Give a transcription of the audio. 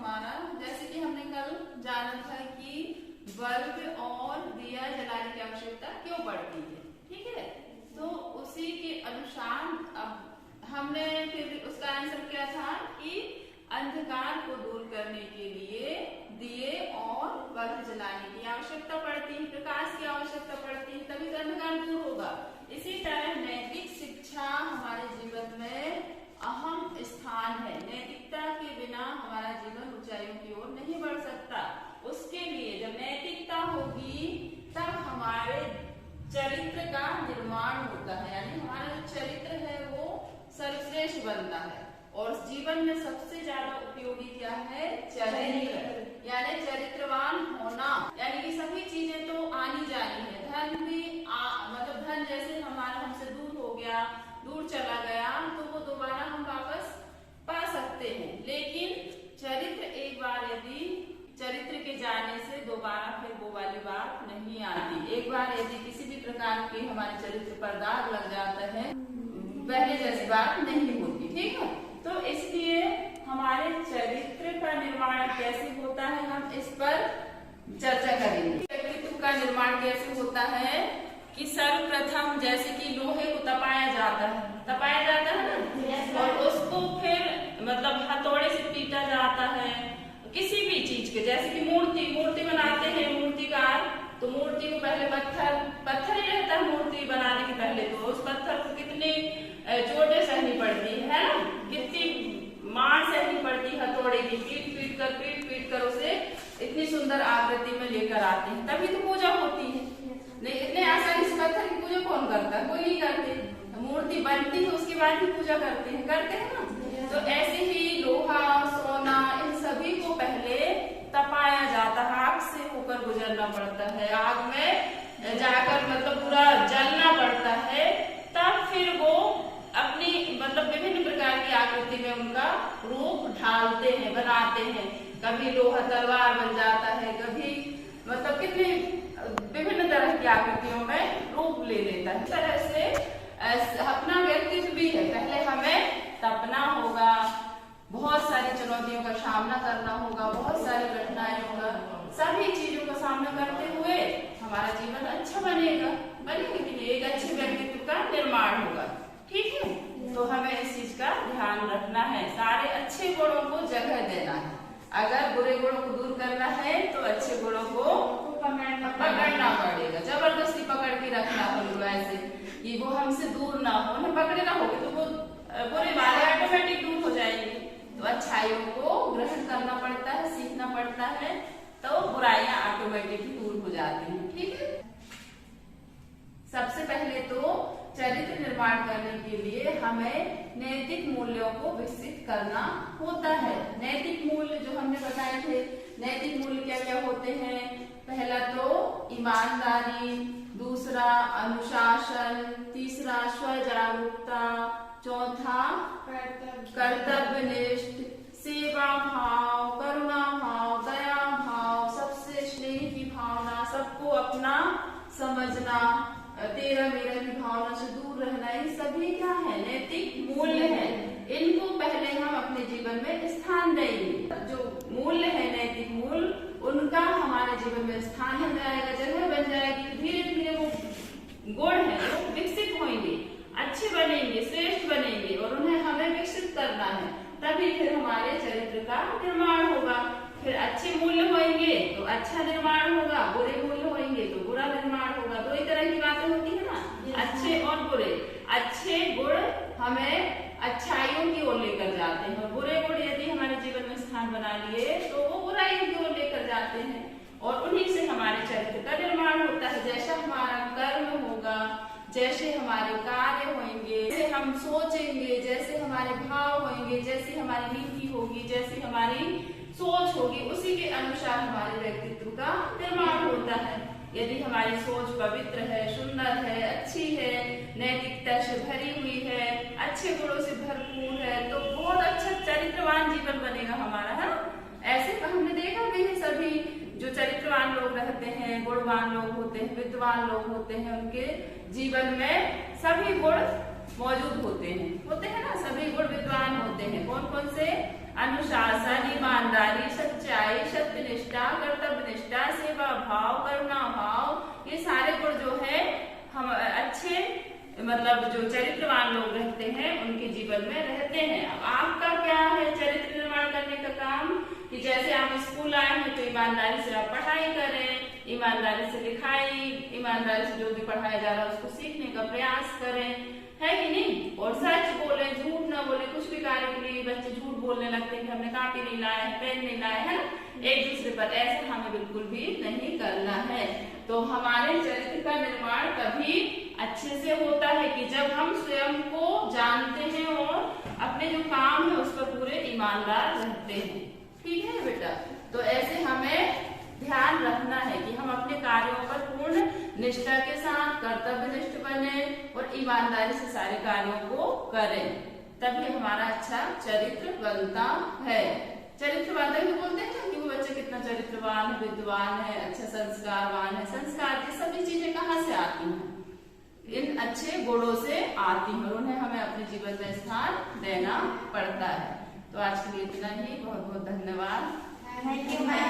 हमारा, जैसे कि हमने कल जाना था कि बल्ब और दिया जलाने की आवश्यकता क्यों पड़ती है, ठीक है। तो उसी के अनुसार अब हमने फिर उसका आंसर क्या था कि अंधकार को दूर करने के लिए दिए और बल्ब जलाने की आवश्यकता पड़ती है, प्रकाश की आवश्यकता पड़ती है, तभी तो अंधकार दूर होगा। इसी तरह नैतिक शिक्षा हमारे जीवन में अहम स्थान है। नैतिकता के बिना हमारा जीवन ऊंचाइयों की ओर नहीं बढ़ सकता। उसके लिए जब नैतिकता होगी तब हमारे चरित्र का निर्माण होता है, यानी हमारा जो चरित्र है वो सर्वश्रेष्ठ बनता है। और जीवन में सबसे ज्यादा उपयोगी क्या है? चरित्र, यानी चरित्रवान होना। यानी कि सभी चीजें तो आनी जानी है, धन भी मतलब धन जैसे हमारा हमसे दूर हो गया, दूर चला गया, तो वो दोबारा हम वापस पा सकते हैं। लेकिन चरित्र एक बार यदि चरित्र के जाने से दोबारा फिर वो वाली बात नहीं आती। एक बार यदि किसी भी प्रकार के हमारे चरित्र पर दाग लग जाता है, पहले जैसी बात नहीं होती, ठीक है। तो इसलिए हमारे चरित्र का निर्माण कैसे होता है, हम इस पर चर्चा करेंगे। व्यक्तित्व का निर्माण कैसे होता है कि सर्वप्रथम जैसे कि लोहे को तपाया जाता है ना, और उसको फिर मतलब हथौड़े से पीटा जाता है। किसी भी चीज के, जैसे कि मूर्ति बनाते हैं मूर्तिकार, तो मूर्ति को पहले पत्थर ही रहता है मूर्ति बनाने के पहले, तो उस पत्थर को कितनी चोटें सहनी पड़ती है ना, कितनी मार सहनी पड़ती है हथौड़े की, पीट कर उसे इतनी सुंदर आकृति में लेकर आते हैं, तभी तो पूजा होती है। नहीं, इतने आसानी से पत्थर की पूजा कौन करता है? कोई नहीं करते। मूर्ति बनती है उसके बाद ही पूजा करते हैं ना। तो ऐसे ही लोहा, सोना, इन सभी को पहले तपाया जाता है, आग से होकर गुजरना पड़ता है, आग में जाकर मतलब पूरा जलना पड़ता है, तब फिर वो अपनी मतलब विभिन्न प्रकार की आकृति में उनका रूप ढालते हैं, बनाते हैं। कभी लोहा तलवार बन जाता है, कभी मतलब कितनी विभिन्न तरह की आकृतियों में रूप ले लेता है। इस तरह से अपना व्यक्तित्व भी है, पहले हमें तपना होगा, बहुत सारी चुनौतियों का सामना करना होगा, बहुत सारी घटनाएं होगा, सभी चीजों का सामना करते हुए हमारा जीवन अच्छा बनेगा कि नहीं, एक अच्छे व्यक्तित्व का निर्माण होगा, ठीक है। तो हमें इस चीज का ध्यान रखना है, सारे अच्छे गुणों को जगह देना है। अगर बुरे गुणों को दूर करना है तो अच्छे गुणों को पकड़ना पड़ेगा, जबरदस्ती पकड़ के रखना होगा, ऐसे कि वो हमसे दूर ना हो। उन्हें पकड़े ना होगे तो वो बुरे वाले ऑटोमेटिक दूर हो जाएंगे। तो अच्छाइयों को ग्रहण करना पड़ता है, सीखना पड़ता है, तो बुराइयां ऑटोमेटिक दूर हो जाती हैं, ठीक है। सबसे पहले तो चरित्र निर्माण करने के लिए हमें नैतिक मूल्यों को विकसित करना होता है। नैतिक मूल्य जो हमने बताए थे, नैतिक मूल्य क्या क्या होते हैं? पहला तो ईमानदारी, दूसरा अनुशासन, तीसरा स्वजागरूकता, चौथा कर्तव्यनिष्ठ, सेवा भाव, करुणा भाव, दया भाव, सबसे स्नेह की भावना, सबको अपना समझना, तेरा मेरा की भावना से दूर रहना, ये सभी क्या है? नैतिक मूल्य है। इनको पहले हम अपने जीवन में स्थान देंगे। जो मूल्य है नैतिक मूल्य, उनका हमारे जीवन में स्थान बन जाएगा, जगह बन जाएगी। धीरे धीरे वो गुण है वो विकसित होंगे, अच्छे बनेंगे, श्रेष्ठ बनेंगे, और उन्हें हमें विकसित करना है, तभी फिर हमारे चरित्र का निर्माण होगा। फिर अच्छे मूल्य होंगे तो अच्छा निर्माण होगा, बुरे मूल्य होंगे तो बुरा निर्माण होगा। दो ही तरह की बातें होती है ना, अच्छे और बुरे। अच्छे गुण हमें अच्छाइयों की ओर लेकर जाते हैं, और बुरे गुण यदि हमारे जीवन में स्थान बना लिए तो वो बुराइयों की ओर लेकर जाते हैं, और उन्हीं से हमारे चरित्र का निर्माण होता है। जैसा हमारा कर्म होगा, जैसे हमारे कार्य होंगे, जैसे हम सोचेंगे, जैसे हमारे भाव होंगे, जैसी हमारी नीति होगी, जैसी हमारी सोच होगी, उसी के अनुसार हमारे व्यक्तित्व का निर्माण होता है। यदि हमारी सोच पवित्र है, सुंदर है, अच्छी है, नैतिकता से भरी हुई है, अच्छे गुणों से भरपूर है, तो बहुत अच्छा चरित्रवान जीवन बनेगा हमारा, है ना। ऐसे हमने देखा भी है, सभी जो चरित्रवान लोग रहते हैं, गुणवान लोग होते हैं, विद्वान लोग होते हैं, उनके जीवन में सभी गुण मौजूद होते हैं ना, सभी गुण विद्वान होते हैं। कौन कौन से? अनुशासन, ईमानदारी, सच्चाई, सत्यनिष्ठा, कर्तव्यनिष्ठा, सेवा भाव, करुणा भाव, ये सारे गुण जो है हम अच्छे मतलब जो चरित्रवान लोग रहते हैं उनके जीवन में रहते हैं। अब आपका क्या है चरित्र निर्माण करने का काम, कि जैसे आप स्कूल आए हैं तो ईमानदारी से आप पढ़ाई करें, ईमानदारी से लिखाई, ईमानदारी से जो भी पढ़ाया जा रहा है उसको सीखने का प्रयास करें, है कि नहीं। और सच बोले, झूठ ना बोले। कुछ भी कार्य के लिए बच्चे झूठ बोलने लगते हैं कि हमने कॉपी नहीं लाया है, पेन नहीं लाया है ना, एक दूसरे पर। ऐसे हमें बिल्कुल भी नहीं करना है। तो हमारे चरित्र का निर्माण तभी अच्छे से होता है कि जब हम स्वयं को जानते हैं और अपने जो काम है उस पर पूरे ईमानदार रहते हैं। ठीक है बेटा, तो ऐसे हमें ध्यान रखना है कि हम अपने कार्यों पर पूर्ण निष्ठा के साथ कर्तव्यनिष्ठ बने और ईमानदारी से सारे कार्यों को करें, तभी हमारा अच्छा चरित्र बनता है। चरित्रवान भी बोलते हैं ना कि वो बच्चा कितना चरित्रवान है, विद्वान है, अच्छा संस्कारवान है। संस्कार ये सभी चीजें कहाँ से आती हैं? इन अच्छे गुणों से आती हैं और उन्हें हमें अपने जीवन में स्थान देना पड़ता है। तो आज के लिए इतना ही। बहुत बहुत धन्यवाद। Thank you.